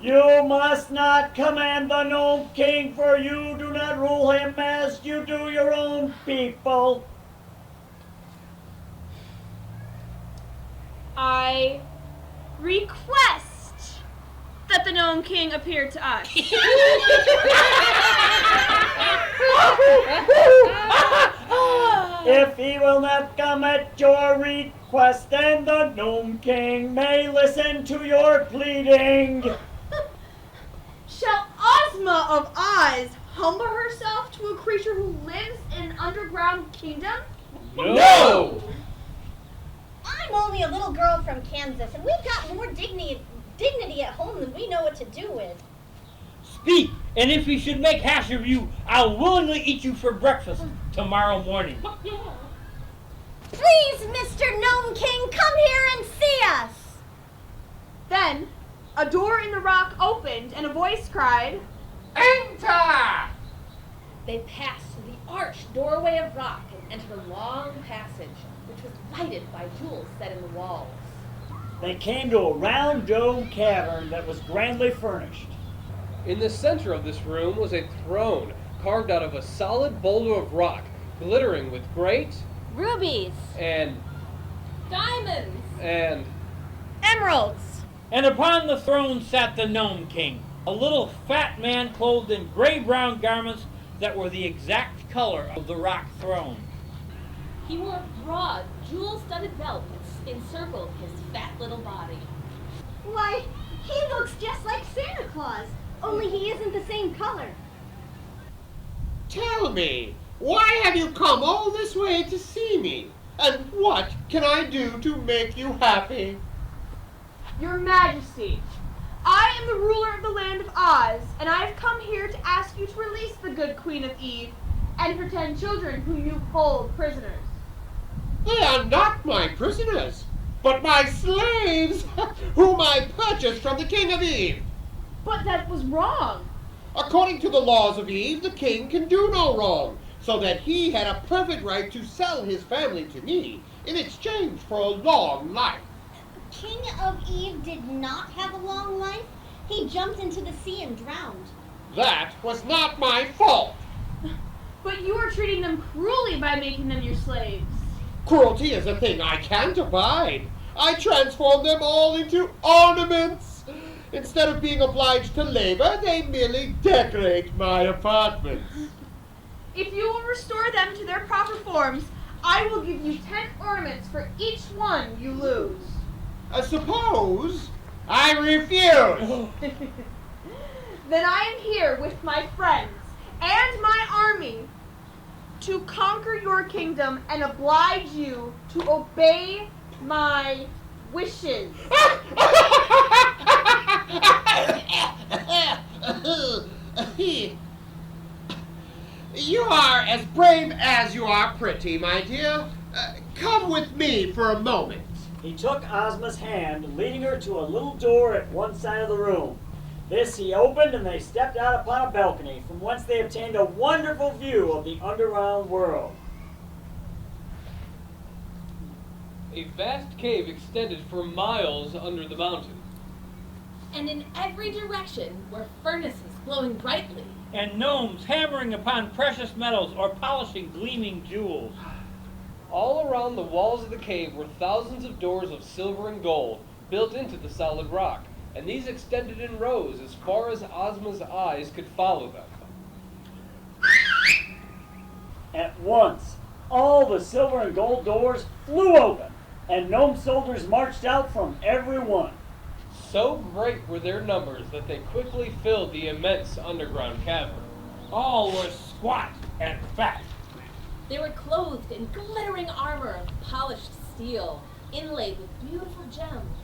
You must not command the Gnome King, for you do not rule him as you do your own people. I request that the Gnome King appear to us. If he will not come at your request, then the Gnome King may listen to your pleading. Shall Ozma of Oz humble herself to a creature who lives in an underground kingdom? No! I'm only a little girl from Kansas, and we've got more dignity at home than we know what to do with. Speak, and if he should make hash of you, I'll willingly eat you for breakfast tomorrow morning. Please, Mr. Gnome King, come here and see us. Then, a door in the rock opened and a voice cried, Enter! They passed through the arched doorway of rock and entered a long passage, which was lighted by jewels set in the walls. They came to a round dome cavern that was grandly furnished. In the center of this room was a throne carved out of a solid boulder of rock, glittering with great Rubies. and Diamonds! Emeralds. And upon the throne sat the Gnome King, a little fat man clothed in gray-brown garments that were the exact color of the rock throne. He wore a broad, jewel-studded belt that encircled his fat little body. Why, he looks just like Santa Claus, only he isn't the same color. Tell me, why have you come all this way to see me? And what can I do to make you happy? Your Majesty, I am the ruler of the land of Oz, and I have come here to ask you to release the good Queen of Eve and her 10 children whom you hold prisoners. They are not my prisoners, but my slaves, whom I purchased from the King of Eve. But that was wrong. According to the laws of Eve, the king can do no wrong, so that he had a perfect right to sell his family to me in exchange for a long life. King of Eve did not have a long life. He jumped into the sea and drowned. That was not my fault. But you are treating them cruelly by making them your slaves. Cruelty is a thing I can't abide. I transformed them all into ornaments. Instead of being obliged to labor, they merely decorate my apartments. If you will restore them to their proper forms, I will give you 10 ornaments for each one you lose. Suppose I refuse. Then I am here with my friends and my army to conquer your kingdom and oblige you to obey my wishes. You are as brave as you are pretty, my dear. Come with me for a moment. He took Ozma's hand, leading her to a little door at one side of the room. This he opened, and they stepped out upon a balcony, from whence they obtained a wonderful view of the underground world. a vast cave extended for miles under the mountain. And in every direction were furnaces glowing brightly. And gnomes hammering upon precious metals or polishing gleaming jewels. All around the walls of the cave were thousands of doors of silver and gold, built into the solid rock, and these extended in rows as far as Ozma's eyes could follow them. At once, all the silver and gold doors flew open, and gnome soldiers marched out from every one. So great were their numbers that they quickly filled the immense underground cavern. All were squat and fat. They were clothed in glittering armor of polished steel, inlaid with beautiful gems.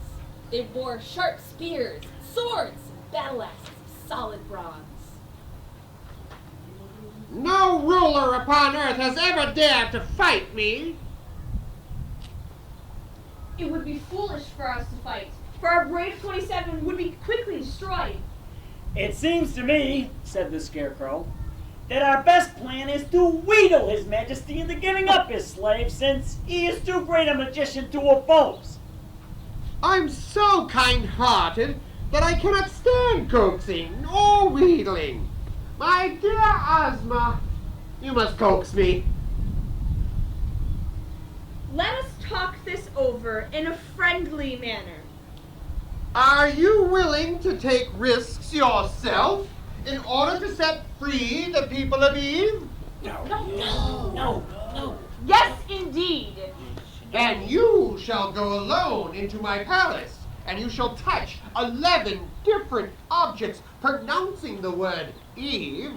They wore sharp spears, swords, and battle axes of solid bronze. No ruler upon earth has ever dared to fight me. It would be foolish for us to fight, for our brave 27 would be quickly destroyed. It seems to me, said the Scarecrow, that our best plan is to wheedle His Majesty into giving up his slave, since he is too great a magician to oppose. I'm so kind-hearted that I cannot stand coaxing or wheedling. My dear Ozma, you must coax me. Let us talk this over in a friendly manner. Are you willing to take risks yourself in order to set free the people of Eve? No. Yes, indeed. And you shall go alone into my palace, and you shall touch 11 different objects pronouncing the word Eve.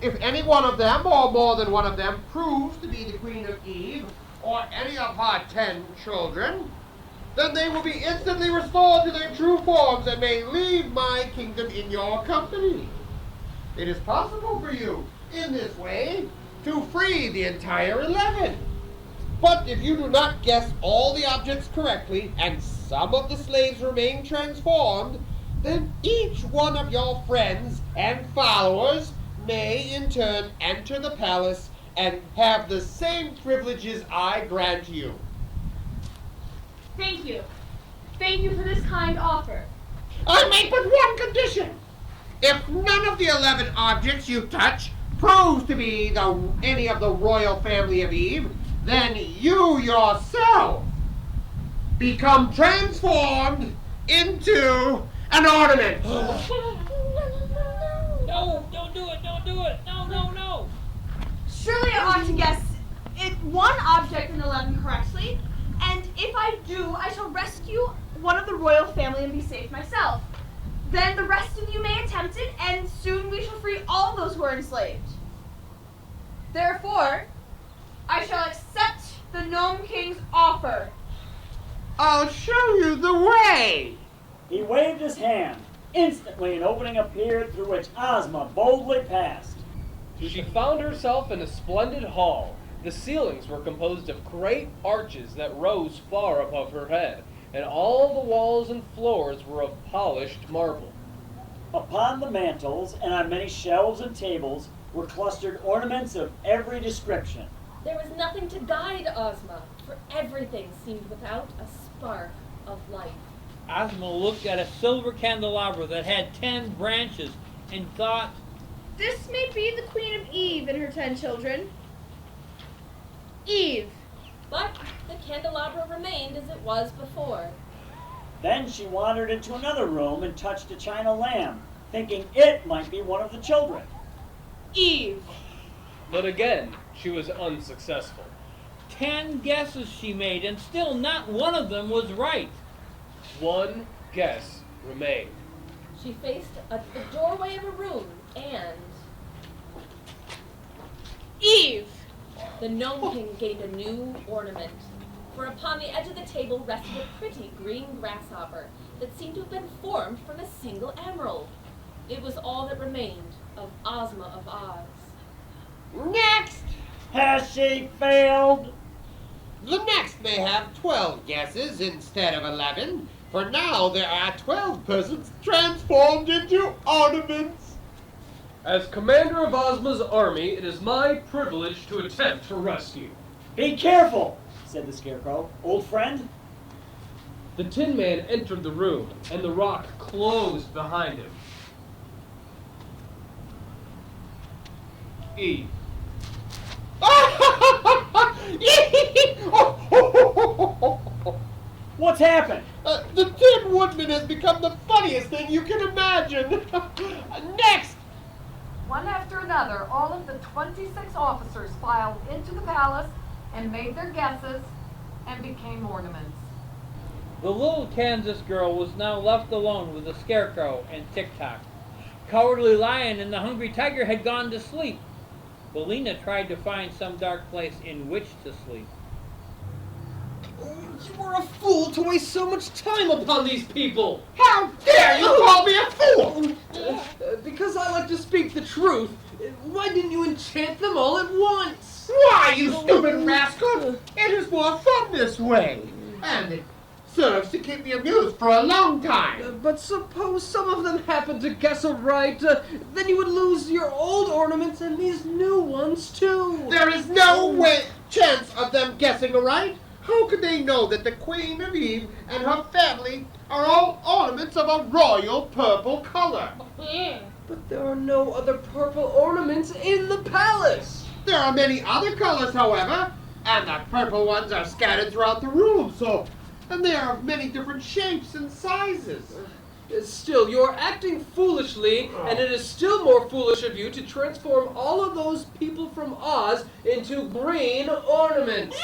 If any one of them, or more than one of them, proves to be the Queen of Eve, or any of her 10 children, then they will be instantly restored to their true forms and may leave my kingdom in your company. It is possible for you, in this way, to free the entire 11. But if you do not guess all the objects correctly, and some of the slaves remain transformed, then each one of your friends and followers may in turn enter the palace and have the same privileges I grant you. Thank you. Thank you for this kind offer. I make but one condition. If none of the 11 objects you touch proves to be any of the royal family of Eve, then you yourself become transformed into an ornament. No, don't do it. No. Surely I ought to guess one object in 11 correctly, and if I do, I shall rescue one of the royal family and be safe myself. Then the rest of you may attempt it, and soon we shall free all those who are enslaved. Therefore, I shall accept the Gnome King's offer. I'll show you the way. He waved his hand. Instantly an opening appeared through which Ozma boldly passed. She found herself in a splendid hall. The ceilings were composed of great arches that rose far above her head, and all the walls and floors were of polished marble. Upon the mantels and on many shelves and tables were clustered ornaments of every description. There was nothing to guide Ozma, for everything seemed without a spark of life. Ozma looked at a silver candelabra that had 10 branches and thought, This may be the Queen of Eve and her 10 children. Eve. But the candelabra remained as it was before. Then she wandered into another room and touched a china lamb, thinking it might be one of the children. Eve. But again, she was unsuccessful. 10 guesses she made, and still not one of them was right. One guess remained. She faced the doorway of a room, and Eve. the Gnome King gained a new ornament. For upon the edge of the table rested a pretty green grasshopper that seemed to have been formed from a single emerald. It was all that remained of Ozma of Oz. Next! Has she failed? The next may have 12 guesses instead of 11, for now there are 12 persons transformed into ornaments. As commander of Ozma's army, it is my privilege to attempt her rescue. Be careful, said the Scarecrow. Old friend? The Tin Man entered the room, and the rock closed behind him. Eve. What's happened? The Tin Woodman has become the funniest thing you can imagine. Next! One after another, all of the 26 officers filed into the palace and made their guesses and became ornaments. The little Kansas girl was now left alone with the Scarecrow and Tick-Tock. Cowardly Lion and the Hungry Tiger had gone to sleep. Bellina tried to find some dark place in which to sleep. You were a fool to waste so much time upon these people! How dare you call me a fool? Because I like to speak the truth, why didn't you enchant them all at once? Why, you stupid rascal? It is more fun this way. And it serves to keep me amused for a long time. But suppose some of them happen to guess aright, then you would lose your old ornaments and these new ones too. There is no chance of them guessing aright. How could they know that the Queen of Eve and her family are all ornaments of a royal purple color? But there are no other purple ornaments in the palace. There are many other colors, however, and the purple ones are scattered throughout the room, and they are of many different shapes and sizes. Still, you're acting foolishly, and it is still more foolish of you to transform all of those people from Oz into green ornaments.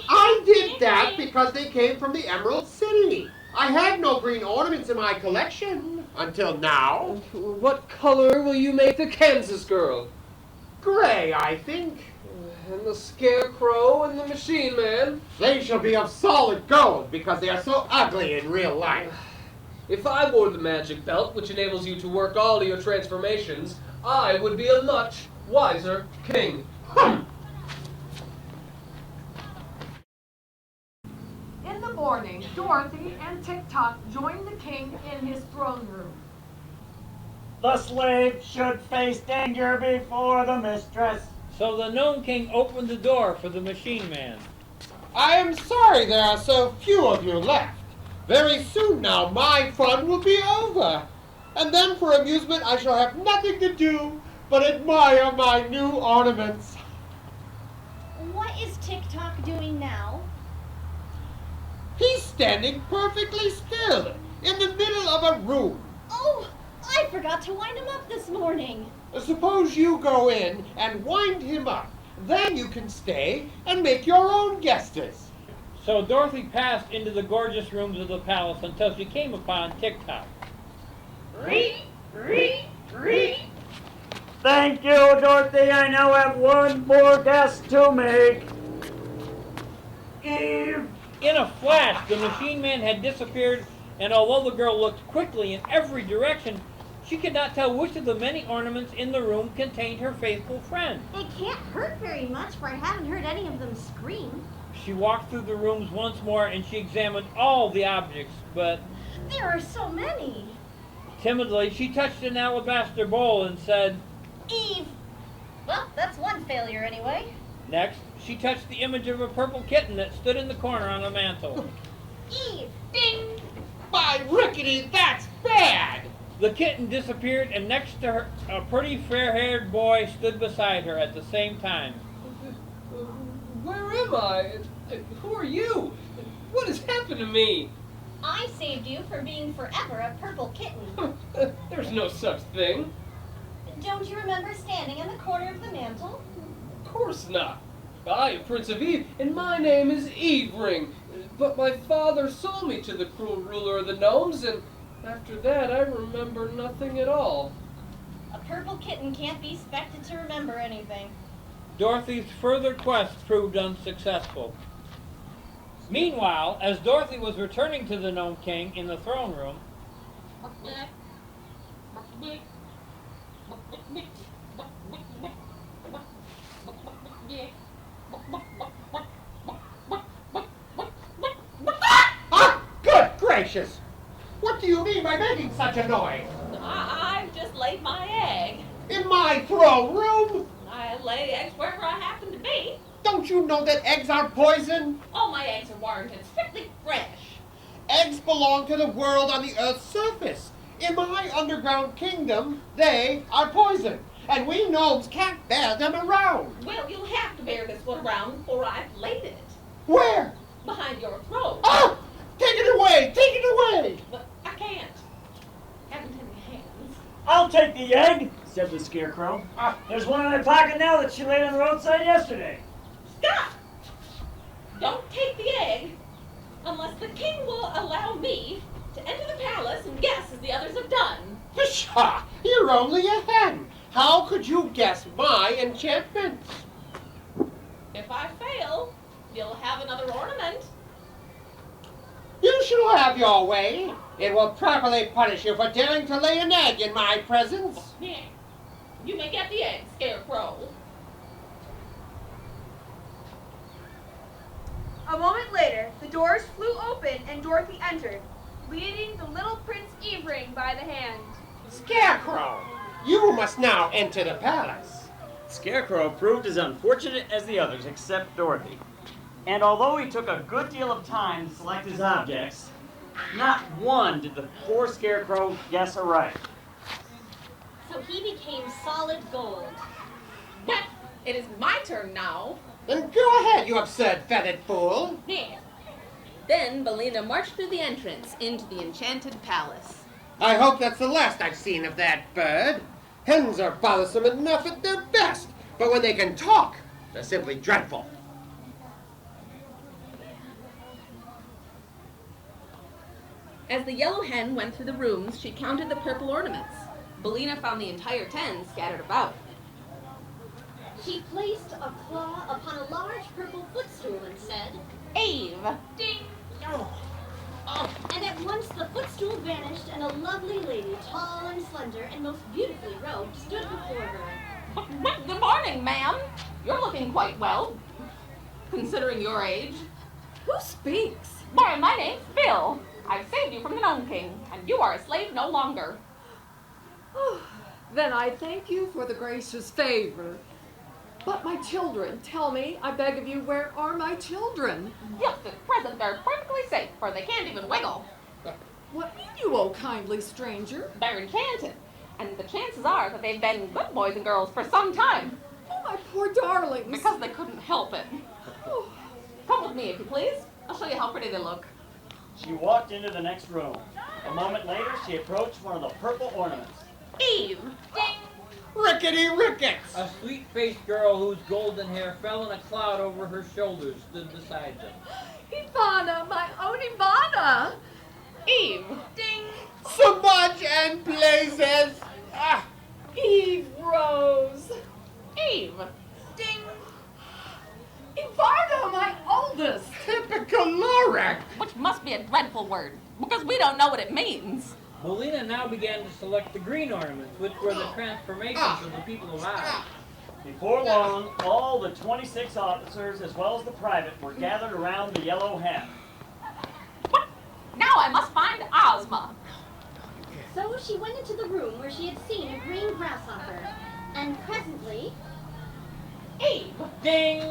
I did that because they came from the Emerald City. I had no green ornaments in my collection until now. What color will you make the Kansas girl? Gray, I think. And the Scarecrow and the Machine Man? They shall be of solid gold because they are so ugly in real life. If I wore the magic belt, which enables you to work all of your transformations, I would be a much wiser king. In the morning, Dorothy and Tick-Tock joined the king in his throne room. The slave should face danger before the mistress. So the Gnome King opened the door for the Machine Man. I am sorry there are so few of you left. Very soon now my fun will be over. And then for amusement I shall have nothing to do but admire my new ornaments. What is Tick-Tock doing now? He's standing perfectly still in the middle of a room. Oh, I forgot to wind him up this morning. Suppose you go in and wind him up. Then you can stay and make your own guesses. So Dorothy passed into the gorgeous rooms of the palace until she came upon Tick-Tock. Thank you, Dorothy. I now have one more guess to make. Eve. In a flash, the Machine Man had disappeared, and although the girl looked quickly in every direction, she could not tell which of the many ornaments in the room contained her faithful friend. It can't hurt very much, for I haven't heard any of them scream. She walked through the rooms once more, and she examined all the objects, but There are so many. timidly she touched an alabaster bowl and said, Eve! Well, that's one failure anyway. next, she touched the image of a purple kitten that stood in the corner on the mantel. Eve! Ding! By rickety, that's bad! The kitten disappeared, and next to her, a pretty fair-haired boy stood beside her at the same time. Where am I? Who are you? What has happened to me? I saved you from being forever a purple kitten. There's no such thing. Don't you remember standing in the corner of the mantel? Of course not. I am Prince of Eve, and my name is Eve Ring. But my father sold me to the cruel ruler of the gnomes, and after that I remember nothing at all. A purple kitten can't be expected to remember anything. Dorothy's further quest proved unsuccessful. Meanwhile, as Dorothy was returning to the Gnome King in the throne room, Ah, good gracious! What do you mean by making such a noise? I've just laid my egg. In my throne room? I lay eggs wherever I happen to be. Don't you know that eggs are poison? All my eggs are warranted strictly fresh. Eggs belong to the world on the Earth's surface. In my underground kingdom, they are poison, and we gnomes can't bear them around. Well, you'll have to bear this one around before I've laid it. Where? Behind your throat. Ah! Take it away! Take it away! But I can't. Haven't any hands. I'll take the egg, said the Scarecrow. There's one in my pocket now that she laid on the roadside yesterday. Stop! Don't take the egg unless the king will allow me to enter the palace and guess as the others have done. Pshaw! You're only a hen. How could you guess my enchantments? If I fail, you'll have another ornament. You shall have your way. It will properly punish you for daring to lay an egg in my presence. Yeah. You may get the egg, Scarecrow. A moment later, the doors flew open and Dorothy entered, leading the little Prince Evering by the hand. Scarecrow, you must now enter the palace. Scarecrow proved as unfortunate as the others except Dorothy. And although he took a good deal of time to select his objects, not one did the poor Scarecrow guess aright. So he became solid gold. But it is my turn now. Then go ahead, you absurd feathered fool. Yeah. Then Bellina marched through the entrance into the enchanted palace. I hope that's the last I've seen of that bird. Hens are bothersome enough at their best, but when they can talk, they're simply dreadful. As the yellow hen went through the rooms, she counted the purple ornaments. Bellina found the entire 10 scattered about. She placed a claw upon a large purple footstool and said, Eve! Ding! and at once the footstool vanished and a lovely lady, tall and slender and most beautifully robed, stood before her. Good morning, ma'am. You're looking quite well, considering your age. Who speaks? Why, my name's Bill. I've saved you from the Gnome King, and you are a slave no longer. Then I thank you for the gracious favor. But my children, tell me, I beg of you, where are my children? Just at present, they're perfectly safe, for they can't even wiggle. What mean you, oh kindly stranger? They're enchanted, and the chances are that they've been good boys and girls for some time, Oh, my poor darlings. because they couldn't help it. Come with me, if you please. I'll show you how pretty they look. She walked into the next room. A moment later, she approached one of the purple ornaments. Eve! Ding! Rickety rickets! A sweet-faced girl whose golden hair fell in a cloud over her shoulders stood beside them. Ivana, my own Ivana. Eve! Ding! Smudge and blazes! Ah, Eve Rose. Eve! Ding! Ivana, my oldest. typical Lorac! Which must be a dreadful word, because we don't know what it means. Bellina now began to select the green ornaments, which were the transformations of the people of Oz. Before long, all the 26 officers, as well as the private, were gathered around the yellow hen. Now I must find Ozma. So she went into the room where she had seen a green grasshopper, and presently, Eve! Ding!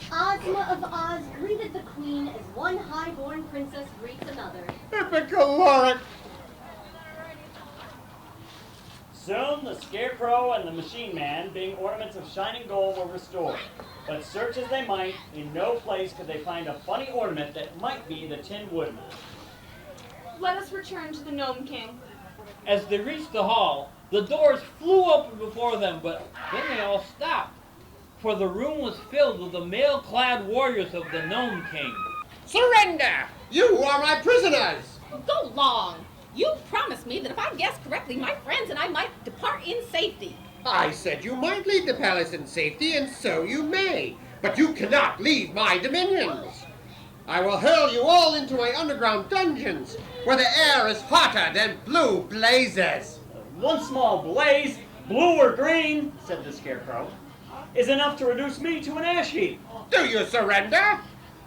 Ozma of Oz greeted the queen as one high-born princess greets another. Typical Lorac! Soon, the Scarecrow and the Machine Man, being ornaments of shining gold, were restored. But search as they might, in no place could they find a funny ornament that might be the Tin Woodman. Let us return to the Gnome King. As they reached the hall, the doors flew open before them, but then they all stopped, for the room was filled with the mail-clad warriors of the Gnome King. Surrender! You are my prisoners! Go long! You promised me that if I guessed correctly, my friends and I might depart in safety. I said you might leave the palace in safety, and so you may. But you cannot leave my dominions. I will hurl you all into my underground dungeons, where the air is hotter than blue blazes. One small blaze, blue or green, said the Scarecrow, is enough to reduce me to an ash heap. Do you surrender?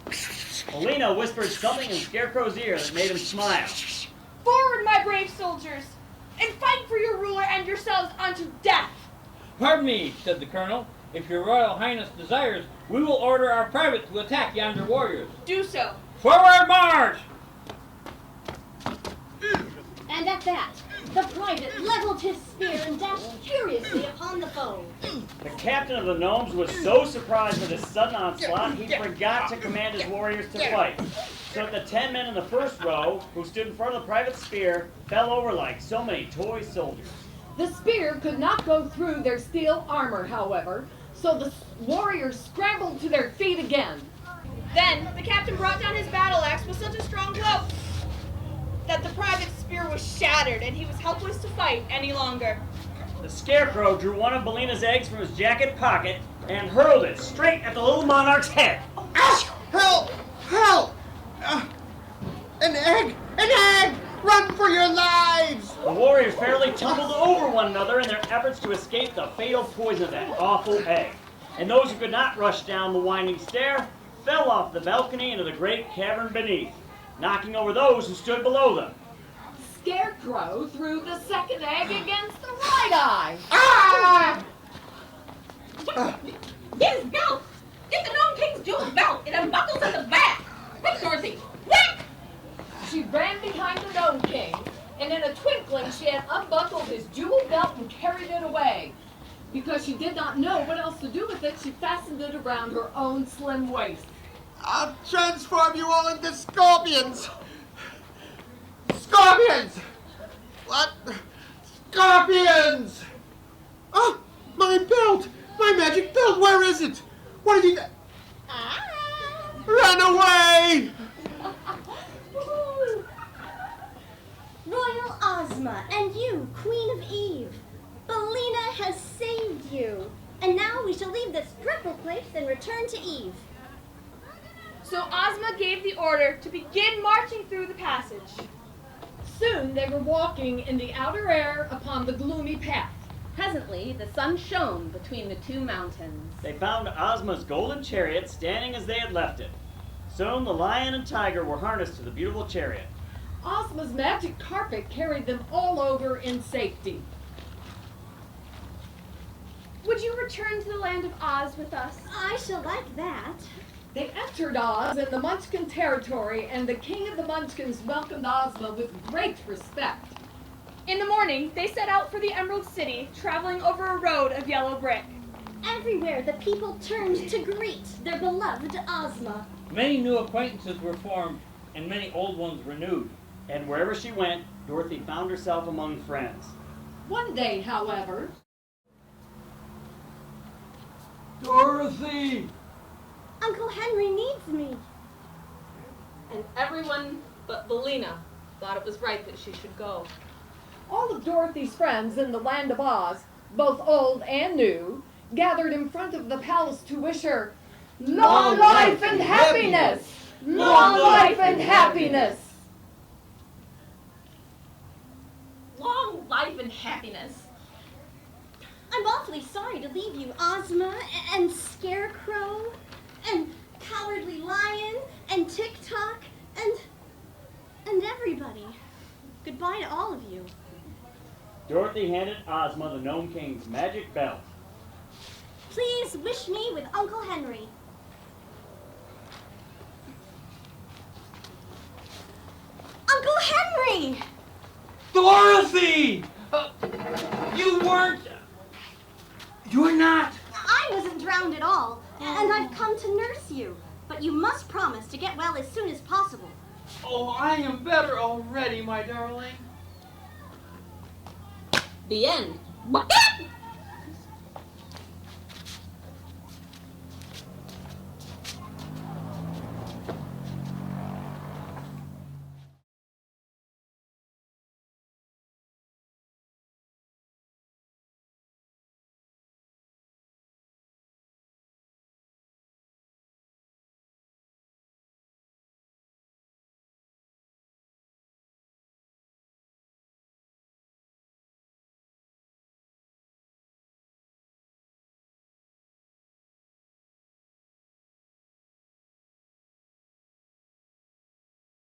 Bellina whispered something in Scarecrow's ear that made him smile. Forward, my brave soldiers, and fight for your ruler and yourselves unto death. Pardon me, said the colonel. If your royal highness desires, we will order our private to attack yonder warriors. Do so. Forward march! And at that, the private leveled his spear and dashed furiously upon the foe. The captain of the gnomes was so surprised with this sudden onslaught, he forgot to command his warriors to fight. So that the 10 men in the first row, who stood in front of the private spear, fell over like so many toy soldiers. The spear could not go through their steel armor, however, so the warriors scrambled to their feet again. Then the captain brought down his battle axe with such a strong blow that the private's spear was shattered and he was helpless to fight any longer. The Scarecrow drew one of Bellina's eggs from his jacket pocket and hurled it straight at the little monarch's head. Help! Help! An egg! An egg! Run for your lives! The warriors fairly tumbled over one another in their efforts to escape the fatal poison of that awful egg. And those who could not rush down the winding stair fell off the balcony into the great cavern beneath, knocking over those who stood below them. Scarecrow threw the second egg against the right eye. Ah! Get his belt! Get the Gnome King's jewel belt! It unbuckles at the back! Quick, Dorothy! Quick! She ran behind the Gnome King, and in a twinkling she had unbuckled his jewel belt and carried it away. Because she did not know what else to do with it, she fastened it around her own slim waist. I'll transform you all into scorpions! Scorpions! What? Scorpions! Oh, my belt! My magic belt, where is it? What have you got? Run away! Royal Ozma, and you, Queen of Eve. Bellina has saved you. And now we shall leave this dreadful place and return to Eve. So Ozma gave the order to begin marching through the passage. Soon they were walking in the outer air upon the gloomy path. Presently, the sun shone between the two mountains. They found Ozma's golden chariot standing as they had left it. Soon the lion and tiger were harnessed to the beautiful chariot. Ozma's magic carpet carried them all over in safety. Would you return to the land of Oz with us? I shall like that. They entered Oz in the Munchkin territory, and the king of the Munchkins welcomed Ozma with great respect. In the morning, they set out for the Emerald City, traveling over a road of yellow brick. Everywhere the people turned to greet their beloved Ozma. Many new acquaintances were formed, and many old ones renewed. And wherever she went, Dorothy found herself among friends. One day, however, Dorothy! Uncle Henry needs me. And everyone but Bellina thought it was right that she should go. all of Dorothy's friends in the land of Oz, both old and new, gathered in front of the palace to wish her long life and happiness! Long life and happiness! Long life and happiness. I'm awfully sorry to leave you, Ozma, and Scarecrow, and Cowardly Lion, and Tick-Tock, and everybody. Goodbye to all of you. Dorothy handed Ozma the Gnome King's magic belt. Please wish me with Uncle Henry. Uncle Henry! Dorothy! You're not. I wasn't drowned at all, and I've come to nurse you. But you must promise to get well as soon as possible. Oh, I am better already, my darling. The end.